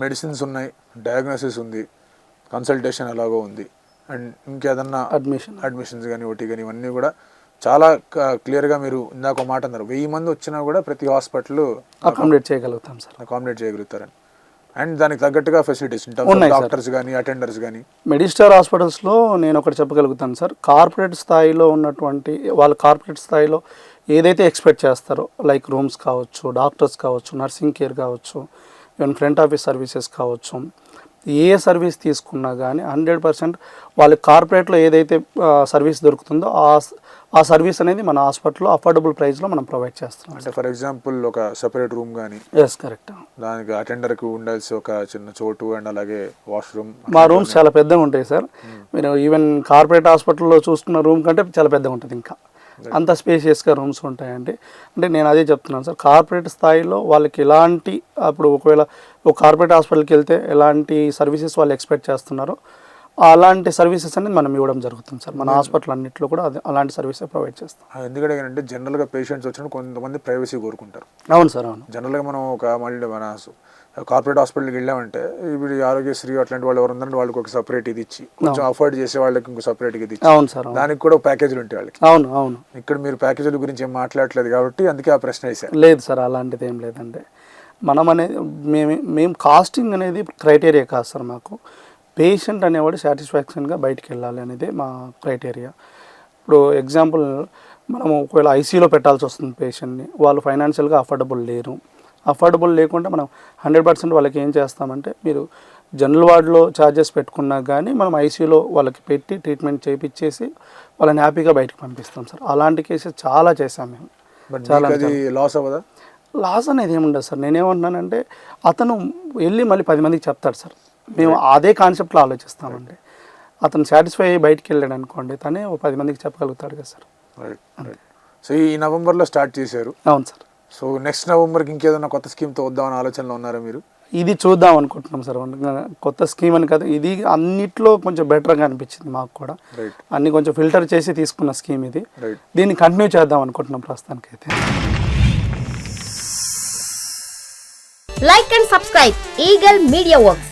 Medicines ఉన్నాయి, diagnosis ఉంది, consultation ఎలాగో ఉంది, అండ్ ఇంకేదన్నా అడ్మిషన్స్ కానీ ఒకటి కానీ ఇవన్నీ కూడా చాలా క్లియర్గా మీరు ఇందాక ఒక మాట అన్నారు, 1000 మంది వచ్చినా కూడా ప్రతి హాస్పిటల్ అకామిడేట్ చేయగలుగుతాం సార్, అకామిడేట్ చేయగలుగుతారని. అండ్ దానికి తగ్గట్టుగా ఫెసిలిటీస్ డాక్టర్స్ కానీ అటెండర్స్ కానీ. మెడిస్టార్ హాస్పిటల్స్లో నేను ఒకటి చెప్పగలుగుతాను సార్, కార్పొరేట్ స్థాయిలో ఉన్నటువంటి వాళ్ళు కార్పొరేట్ స్థాయిలో ఏదైతే ఎక్స్పెక్ట్ చేస్తారో, లైక్ రూమ్స్ కావచ్చు, డాక్టర్స్ కావచ్చు, నర్సింగ్ కేర్ కావచ్చు, ఈవెన్ ఫ్రంట్ ఆఫీస్ సర్వీసెస్ కావచ్చు, ఏ సర్వీస్ తీసుకున్నా కానీ 100% వాళ్ళకి కార్పొరేట్లో ఏదైతే సర్వీస్ దొరుకుతుందో ఆ సర్వీస్ అనేది మన హాస్పిటల్లో అఫోర్డబుల్ ప్రైస్లో మనం ప్రొవైడ్ చేస్తున్నాం. అంటే ఫర్ ఎగ్జాంపుల్ ఒక సెపరేట్ రూమ్ కానీ, ఎస్ కరెక్ట్, దానికి అటెండర్కి ఉండాల్సి ఒక చిన్న చోటు అండ్ అలాగే వాష్రూమ్. మా రూమ్స్ చాలా పెద్దగా ఉంటాయి సార్. మీరు ఈవెన్ కార్పొరేట్ హాస్పిటల్లో చూసుకున్న రూమ్ కంటే చాలా పెద్దగా ఉంటుంది, ఇంకా అంత స్పేషియస్గా రూమ్స్ ఉంటాయండి. అంటే నేను అదే చెప్తున్నాను సార్, కార్పొరేట్ స్థాయిలో వాళ్ళకి ఎలాంటి, అప్పుడు ఒకవేళ ఒక కార్పొరేట్ హాస్పిటల్కి వెళ్తే ఎలాంటి సర్వీసెస్ వాళ్ళు ఎక్స్పెక్ట్ చేస్తున్నారో అలాంటి సర్వీసెస్ అనేది మనం ఇవ్వడం జరుగుతుంది సార్. మన హాస్పిటల్ అన్నింటిలో కూడా అలాంటి సర్వీసెస్ ప్రొవైడ్ చేస్తాం. ఎందుకంటే జనరల్గా పేషెంట్స్ వచ్చినప్పుడు కొంతమంది ప్రైవసీ కోరుకుంటారు. అవును సార్, అవును. జనరల్గా మనం మళ్ళీ మన కార్పొరేట్ హాస్పిటల్కి వెళ్ళామంటే ఇప్పుడు ఆరోగ్యశ్రీ అట్లాంటి వాళ్ళు ఎవరు ఉన్నారంటే వాళ్ళకి ఒక సపరేట్ ఇది ఇచ్చి, కొంచెం అఫోర్డ్ చేసే వాళ్ళకి ఇంకో సపరేట్ ఇది ఇచ్చి, అవును సార్, దానికి కూడా ప్యాకేజీలు ఉంటాయి వాళ్ళకి. అవును అవును. ఇక్కడ మీరు ప్యాకేజీల గురించి ఏం మాట్లాడలేదు కాబట్టి అందుకే ఆ ప్రశ్న వేసారు. లేదు సార్, అలాంటిది ఏం లేదండి. మనం అనేది మేము కాస్టింగ్ అనేది క్రైటీరియా కాదు సార్. మాకు పేషెంట్ అనేవాడు సాటిస్ఫాక్షన్గా బయటికి వెళ్ళాలి అనేది మా క్రైటీరియా. ఇప్పుడు ఎగ్జాంపుల్ మనము ఒకవేళ ఐసీయూలో పెట్టాల్సి వస్తుంది పేషెంట్ని, వాళ్ళు ఫైనాన్షియల్గా అఫోర్డబుల్ లేరు. అఫోర్డబుల్ లేకుండా మనం 100% వాళ్ళకి ఏం చేస్తామంటే, మీరు జనరల్ వార్డులో ఛార్జెస్ పెట్టుకున్నా కానీ మనం ఐసీయూలో వాళ్ళకి పెట్టి ట్రీట్మెంట్ చేయించేసి వాళ్ళని హ్యాపీగా బయటకు పంపిస్తాం సార్. అలాంటి కేసెస్ చాలా చేసాం మేము. చాలా లాస్ అవ్వదా? లాస్ అనేది ఏముండదు సార్. నేనేమంటున్నానంటే, అతను వెళ్ళి మళ్ళీ 10 మందికి చెప్తాడు సార్. మేము అదే కాన్సెప్ట్లో ఆలోచిస్తామండి. అతను సాటిస్ఫై అయ్యి బయటికి వెళ్ళాడు అనుకోండి, తనే 10 మందికి చెప్పగలుగుతాడు కదా సార్. సో ఈ నవంబర్లో స్టార్ట్ చేశారు. అవును సార్. సో నెక్స్ట్ నవంబర్కి ఇంకేదైనా కొత్త స్కీమ్తో వద్దామని ఆలోచనలో ఉన్నారా మీరు? ఇది చూద్దాం అనుకుంటున్నాం సార్. కొత్త స్కీమ్ అని కదా, ఇది అన్నిట్లో కొంచెం బెటర్గా అనిపించింది మాకు కూడా. అన్ని కొంచెం ఫిల్టర్ చేసి తీసుకున్న స్కీమ్ ఇది. దీన్ని కంటిన్యూ చేద్దాం అనుకుంటున్నాం ప్రస్తుతానికైతే. Like and subscribe Eagle Media Works.